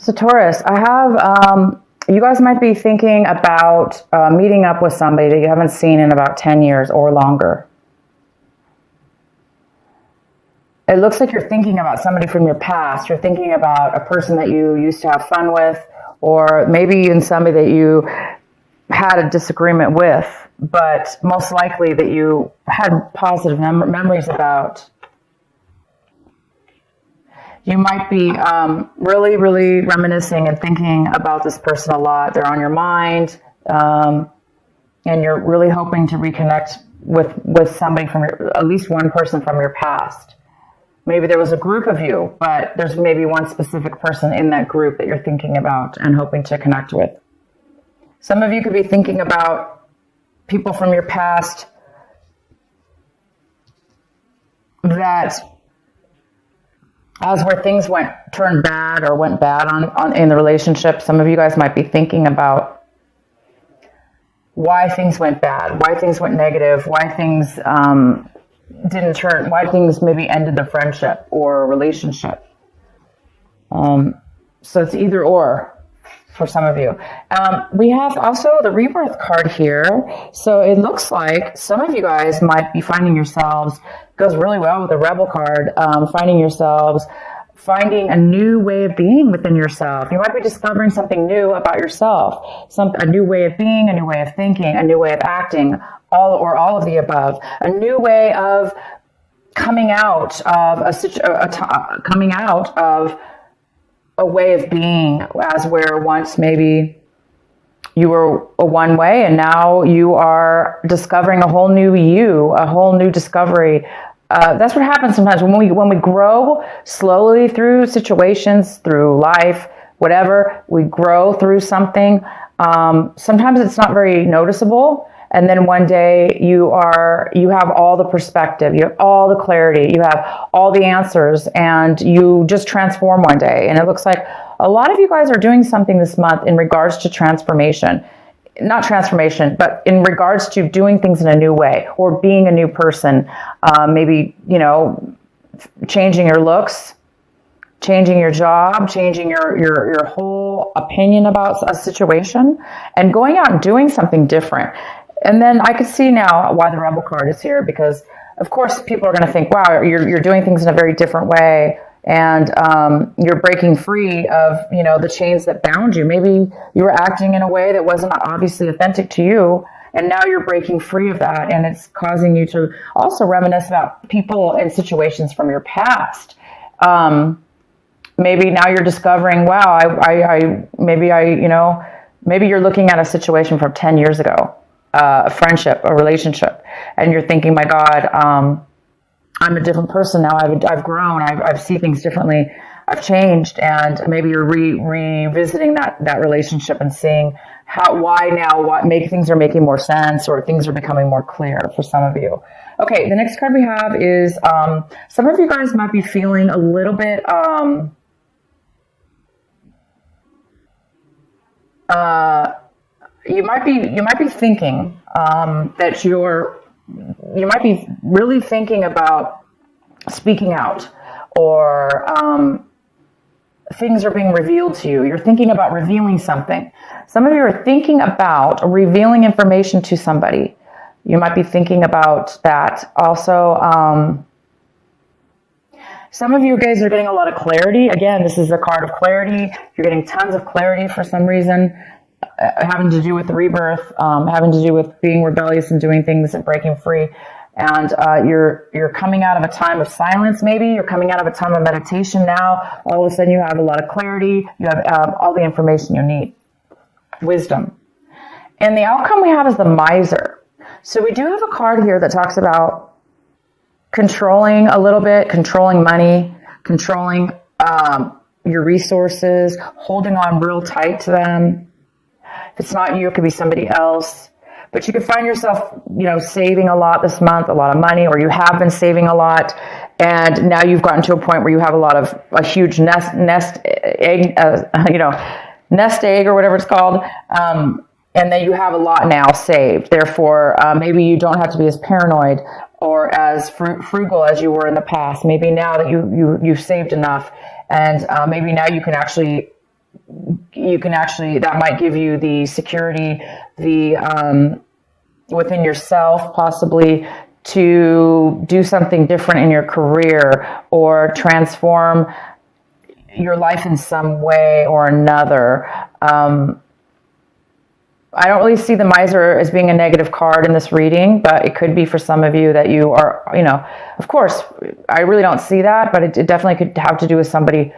So Taurus, I have, you guys might be thinking about meeting up with somebody that you haven't seen in about 10 years or longer. It looks like you're thinking about somebody from your past. You're thinking about a person that you used to have fun with, or maybe even somebody that you had a disagreement with, but most likely that you had positive memories about. You might be really, really reminiscing and thinking about this person a lot. They're on your mind, and you're really hoping to reconnect with somebody from at least one person from your past. Maybe there was a group of you, but there's maybe one specific person in that group that you're thinking about and hoping to connect with. Some of you could be thinking about people from your past that, as where things turned bad or went bad in the relationship, some of you guys might be thinking about why things went bad, why things went negative, why things didn't turn, why things maybe ended the friendship or relationship. So it's either or for some of you. We have also the rebirth card here. So it looks like some of you guys might be finding yourselves, goes really well with the rebel card, finding a new way of being within yourself. You might be discovering something new about yourself, a new way of being, a new way of thinking, a new way of acting, all of the above, a new way of coming out of a way of being, as where once maybe you were a one way and now you are discovering a whole new you, a whole new discovery. That's what happens sometimes when we grow slowly through situations, through life, whatever. We grow through something. Sometimes it's not very noticeable, and then one day you have all the perspective, you have all the clarity, you have all the answers, and you just transform one day. And it looks like a lot of you guys are doing something this month in regards to transformation. Not transformation, but in regards to doing things in a new way or being a new person. Maybe, changing your looks, changing your job, changing your whole opinion about a situation, and going out and doing something different. And then I could see now why the Rebel card is here, because of course people are going to think, wow, you're doing things in a very different way. And you're breaking free of, the chains that bound you. Maybe you were acting in a way that wasn't obviously authentic to you, and now you're breaking free of that, and it's causing you to also reminisce about people and situations from your past. Maybe now you're discovering, wow, maybe you're looking at a situation from 10 years ago, a friendship, a relationship, and you're thinking, my God, I'm a different person now. I've grown. I've seen things differently. I've changed, and maybe you're revisiting that relationship and seeing things are making more sense, or things are becoming more clear for some of you. Okay, the next card we have is some of you guys might be feeling a little bit. You might be thinking that you might be really thinking about speaking out, or things are being revealed to you. You're thinking about revealing something. Some of you are thinking about revealing information to somebody. You might be thinking about that. Also, some of you guys are getting a lot of clarity. Again, this is a card of clarity. You're getting tons of clarity for some reason, having to do with the rebirth, having to do with being rebellious and doing things and breaking free. And you're coming out of a time of silence. Maybe you're coming out of a time of meditation now. All of a sudden you have a lot of clarity. You have all the information you need. Wisdom. And the outcome we have is the miser. So we do have a card here that talks about controlling a little bit, controlling money, controlling your resources, holding on real tight to them. If it's not you, it could be somebody else. But you could find yourself, saving a lot this month, a lot of money, or you have been saving a lot, and now you've gotten to a point where you have a huge nest egg, or whatever it's called, and then you have a lot now saved. Therefore, maybe you don't have to be as paranoid or as frugal as you were in the past. Maybe now that you've saved enough, and maybe now you can actually you can actually, that might give you the security, the within yourself, possibly, to do something different in your career or transform your life in some way or another. I don't really see the miser as being a negative card in this reading, but it could be for some of you that you are, of course, I really don't see that, but it definitely could have to do with somebody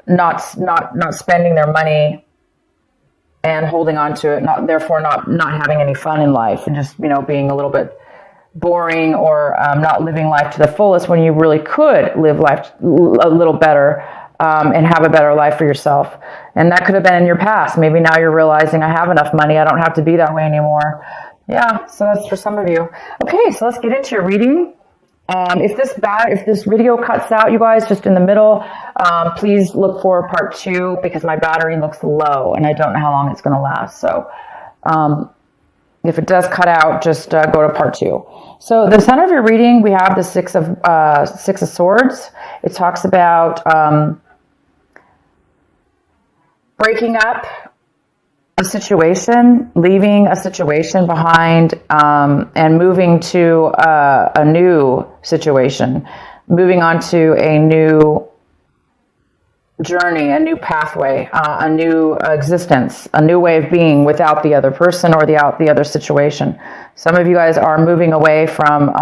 not spending their money and holding on to it, therefore not having any fun in life, and just, being a little bit boring, or not living life to the fullest, when you really could live life a little better, and have a better life for yourself. And that could have been in your past. Maybe now you're realizing, I have enough money, I don't have to be that way anymore. Yeah, so that's for some of you. Okay, so let's get into your reading. If this video cuts out, you guys, just in the middle, please look for part 2, because my battery looks low and I don't know how long it's going to last. So if it does cut out, just go to part 2. So the center of your reading, we have the Six of Swords. It talks about breaking up a situation, leaving a situation behind, and moving to a new situation, moving on to a new journey, a new pathway, a new existence, a new way of being without the other person or the other situation. Some of you guys are moving away from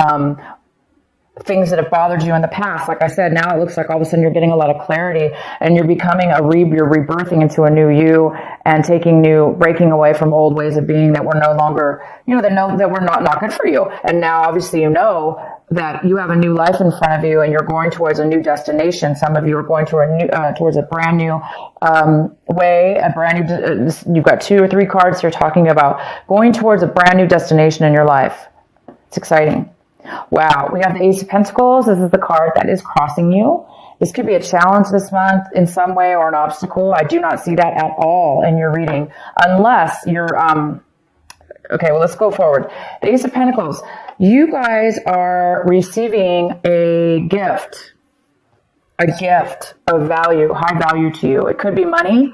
things that have bothered you in the past. Like I said, now it looks like all of a sudden you're getting a lot of clarity, and you're becoming you're rebirthing into a new you, and breaking away from old ways of being that were no longer, that were not good for you. And now obviously that you have a new life in front of you, and you're going towards a new destination. Some of you are going towards a brand new way, you've got 2 or 3 cards here talking about going towards a brand new destination in your life. It's exciting. Wow, we have the Ace of Pentacles. This is the card that is crossing you. This could be a challenge this month in some way, or an obstacle. I do not see that at all in your reading, unless you're, okay, well, let's go forward. The Ace of Pentacles. You guys are receiving a gift of value, high value to you. It could be money.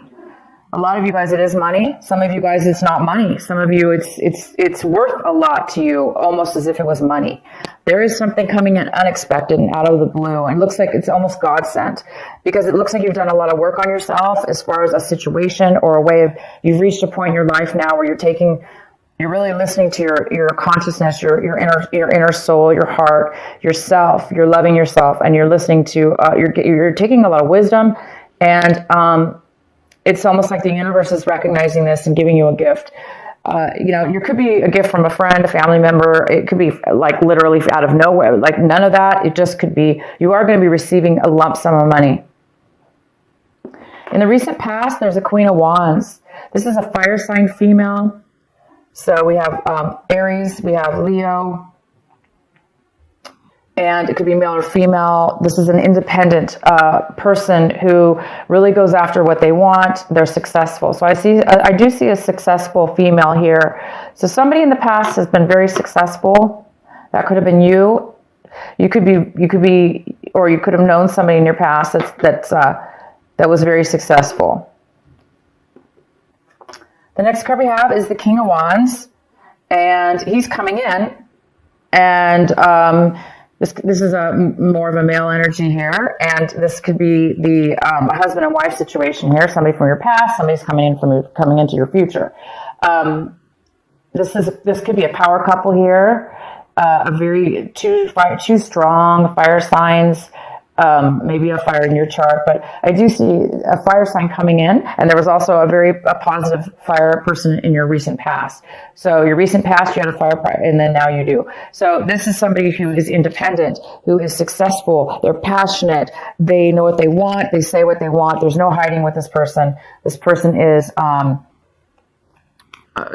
A lot of you guys, it is money. Some of you guys, it's not money. Some of you, it's worth a lot to you, almost as if it was money. There is something coming in unexpected and out of the blue. And it looks like it's almost God sent, because it looks like you've done a lot of work on yourself as far as a situation or a way of, you've reached a point in your life now where you're really listening to your consciousness, your inner soul, your heart, yourself. You're loving yourself, and you're listening to, you're taking a lot of wisdom, and, it's almost like the universe is recognizing this and giving you a gift. You could be a gift from a friend, a family member. It could be like literally out of nowhere, like none of that. It just could be, you are going to be receiving a lump sum of money. In the recent past, there's a Queen of Wands. This is a fire sign female. So we have Aries, we have Leo, and it could be male or female. This is an independent person who really goes after what they want. They're successful. So I do see a successful female here. So somebody in the past has been very successful. That could have been you. You could be, or you could have known somebody in your past that was very successful. The next card we have is the King of Wands, and he's coming in, and This is more of a male energy here, and this could be a husband and wife situation here. Somebody from your past, somebody's coming into your future. This could be a power couple here. Two strong fire signs. Maybe a fire in your chart, but I do see a fire sign coming in, and there was also a positive fire person in your recent past. So your recent past, you had a fire, and then now you do. So this is somebody who is independent, who is successful. They're passionate. They know what they want. They say what they want. There's no hiding with this person. This person is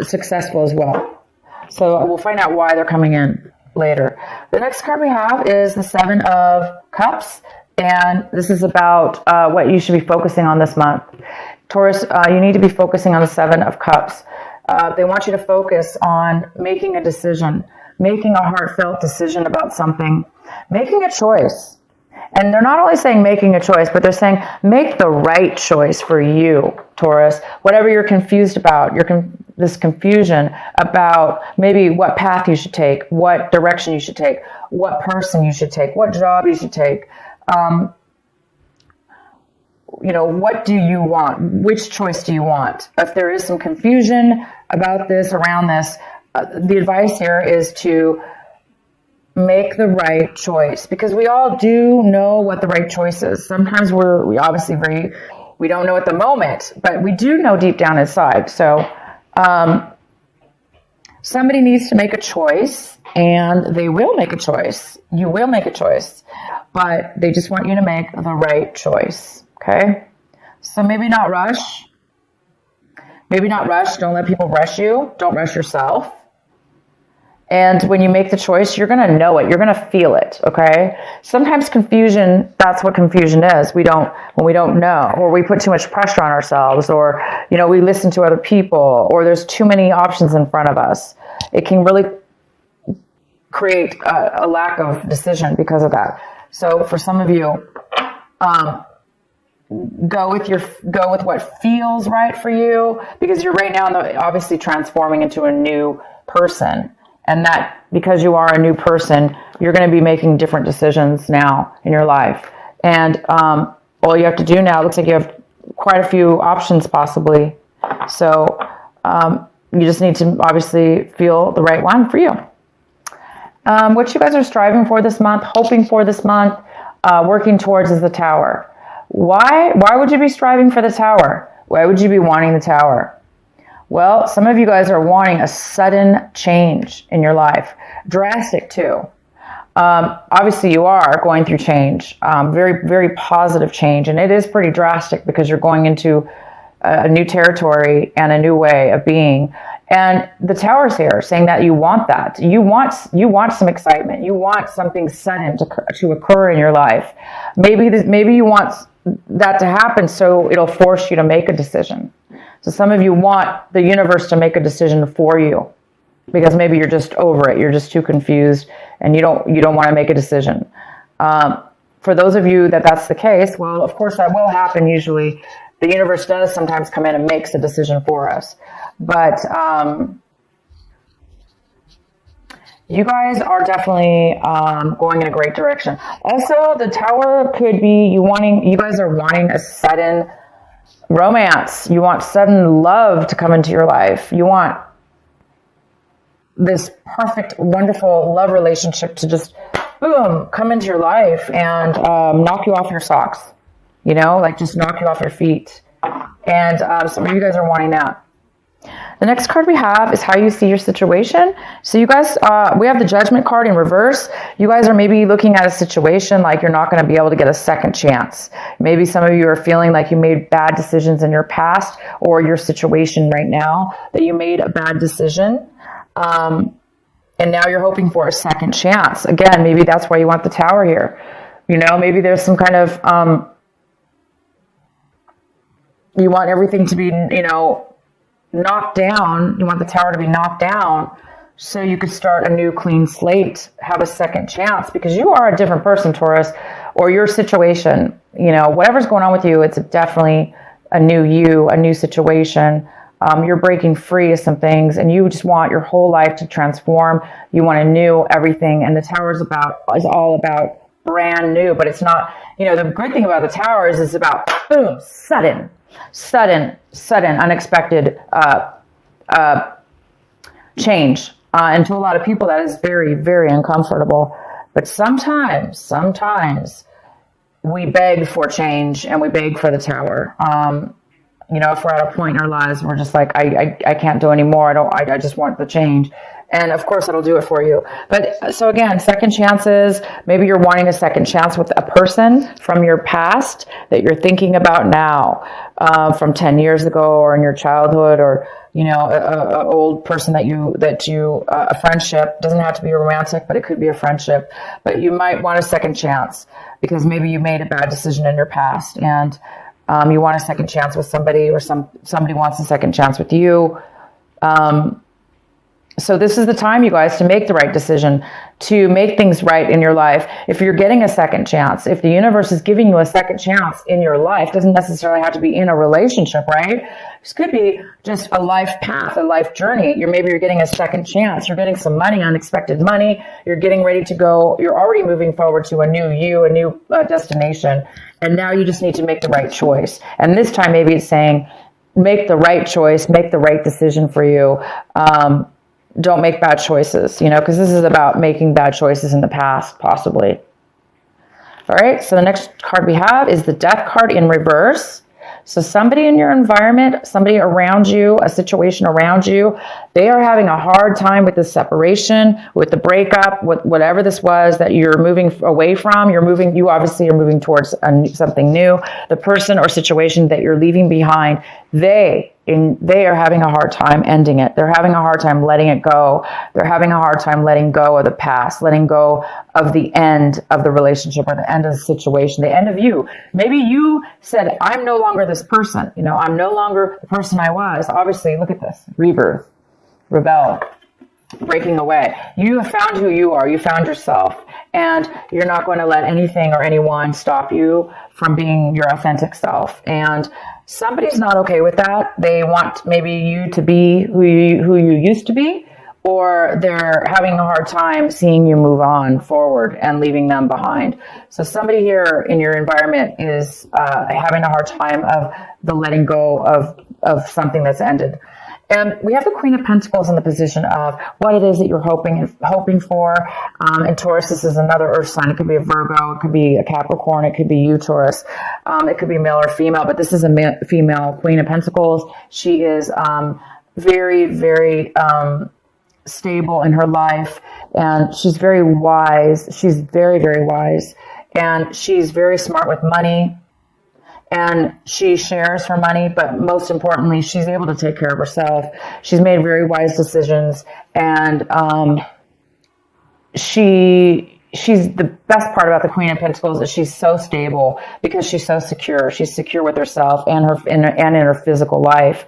successful as well. So we'll find out why they're coming in later. The next card we have is the Seven of Cups, and this is about what you should be focusing on this month. Taurus, you need to be focusing on the Seven of Cups. They want you to focus on making a decision, making a heartfelt decision about something, making a choice. And they're not only saying making a choice, but they're saying make the right choice for you, Taurus. Whatever you're confused about, this confusion about maybe what path you should take, what direction you should take, what person you should take, what job you should take. What do you want? Which choice do you want? If there is some confusion about this, around this, the advice here is to make the right choice, because we all do know what the right choice is. Sometimes we obviously we don't know at the moment, but we do know deep down inside. So somebody needs to make a choice, and they will make a choice. You will make a choice, but they just want you to make the right choice. Okay? So maybe not rush. Maybe not rush. Don't let people rush you. Don't rush yourself. And when you make the choice, you're going to know it. You're going to feel it. Okay? Sometimes confusion, that's what confusion is. When we don't know, or we put too much pressure on ourselves, or, we listen to other people, or there's too many options in front of us. It can really create a lack of decision because of that. So for some of you, go with what feels right for you, because you're right now obviously transforming into a new person. And that, because you are a new person, you're going to be making different decisions now in your life. And all you have to do now, looks like you have quite a few options possibly. So you just need to obviously feel the right one for you. What you guys are striving for this month, hoping for this month, working towards is the Tower. Why would you be striving for the Tower? Why would you be wanting the Tower? Well, some of you guys are wanting a sudden change in your life. Drastic too. Obviously you are going through change, very, very positive change. And it is pretty drastic because you're going into a new territory and a new way of being. And the Tower's here saying that you want that. You want some excitement. You want something sudden to occur in your life. Maybe you want that to happen, so it'll force you to make a decision. So some of you want the universe to make a decision for you, because maybe you're just over it. You're just too confused, and you don't want to make a decision. For those of you that's the case, well, of course that will happen usually. The universe does sometimes come in and makes a decision for us. But you guys are definitely going in a great direction. Also, the Tower could be you guys are wanting a sudden romance. You want sudden love to come into your life. You want this perfect, wonderful love relationship to just, boom, come into your life and knock you off your socks. Just knock you off your feet. And some of you guys are wanting that. The next card we have is how you see your situation. So you guys, we have the Judgment card in reverse. You guys are maybe looking at a situation like you're not going to be able to get a second chance. Maybe some of you are feeling like you made bad decisions in your past, or your situation right now, that you made a bad decision. And now you're hoping for a second chance. Again, maybe that's why you want the Tower here. Maybe there's some kind of, you want everything to be, knocked down. You want the Tower to be knocked down so you could start a new clean slate, have a second chance, because you are a different person, Taurus, or your situation, whatever's going on with you, it's definitely a new you, a new situation. You're breaking free of some things, and you just want your whole life to transform. You want to new everything, and the Tower is all about brand new, but it's not, the good thing about the Tower is it's about, boom, sudden, unexpected change. And to a lot of people, that is very, very uncomfortable. But sometimes we beg for change, and we beg for the Tower. If we're at a point in our lives, we're just like, I can't do anymore. I just want the change. And of course, it'll do it for you. But so again, second chances, maybe you're wanting a second chance with a person from your past that you're thinking about now, from 10 years ago, or in your childhood, or, an old person a friendship. Doesn't have to be romantic, but it could be a friendship. But you might want a second chance because maybe you made a bad decision in your past, and you want a second chance with somebody, or somebody wants a second chance with you. So this is the time, you guys, to make the right decision, to make things right in your life. If you're getting a second chance, if the universe is giving you a second chance in your life, doesn't necessarily have to be in a relationship, right? This could be just a life path, a life journey. Maybe you're getting a second chance. You're getting some money, unexpected money. You're getting ready to go. You're already moving forward to a new you, a new destination. And now you just need to make the right choice. And this time, maybe it's saying, make the right choice, make the right decision for you. Don't make bad choices, because this is about making bad choices in the past, possibly. All right, so the next card we have is the Death card in reverse. So somebody in your environment, somebody around you, a situation around you, they are having a hard time with the separation, with the breakup, with whatever this was that you're moving away from. You obviously are moving towards something new. The person or situation that you're leaving behind, they are having a hard time ending it. They're having a hard time letting it go. They're having a hard time letting go of the past, letting go of the end of the relationship or the end of the situation, the end of you. Maybe you said, I'm no longer this person. I'm no longer the person I was. Obviously, look at this. Rebirth, rebel, breaking away. You have found who you are. You found yourself. And you're not going to let anything or anyone stop you from being your authentic self. And somebody's not okay with that. They want maybe you to be who you used to be, or they're having a hard time seeing you move on forward and leaving them behind. So somebody here in your environment is having a hard time of the letting go of something that's ended. And we have the Queen of Pentacles in the position of what it is that you're hoping for. And Taurus, this is another earth sign. It could be a Virgo. It could be a Capricorn. It could be you, Taurus. It could be male or female, but this is a female Queen of Pentacles. She is very, very stable in her life, and she's very wise. She's very, very wise, and she's very smart with money. And she shares her money, but most importantly, she's able to take care of herself. She's made very wise decisions, and she's the best part about the Queen of Pentacles is she's so stable because she's so secure. She's secure with herself and in her physical life.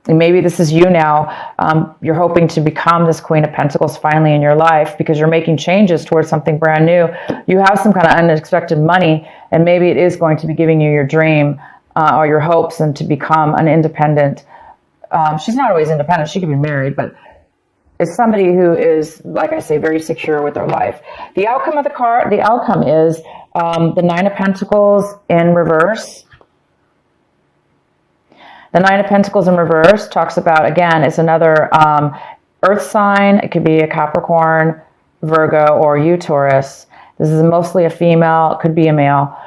And maybe this is you now. You're hoping to become this Queen of Pentacles finally in your life because you're making changes towards something brand new. You have some kind of unexpected money, and maybe it is going to be giving you your dream or your hopes and to become an independent. She's not always independent. She could be married, but it's somebody who is, like I say, very secure with their life. The outcome of the outcome is the Nine of Pentacles in reverse. The Nine of Pentacles in reverse talks about, again, it's another earth sign. It could be a Capricorn, Virgo, or you, Taurus. This is mostly a female. It could be a male.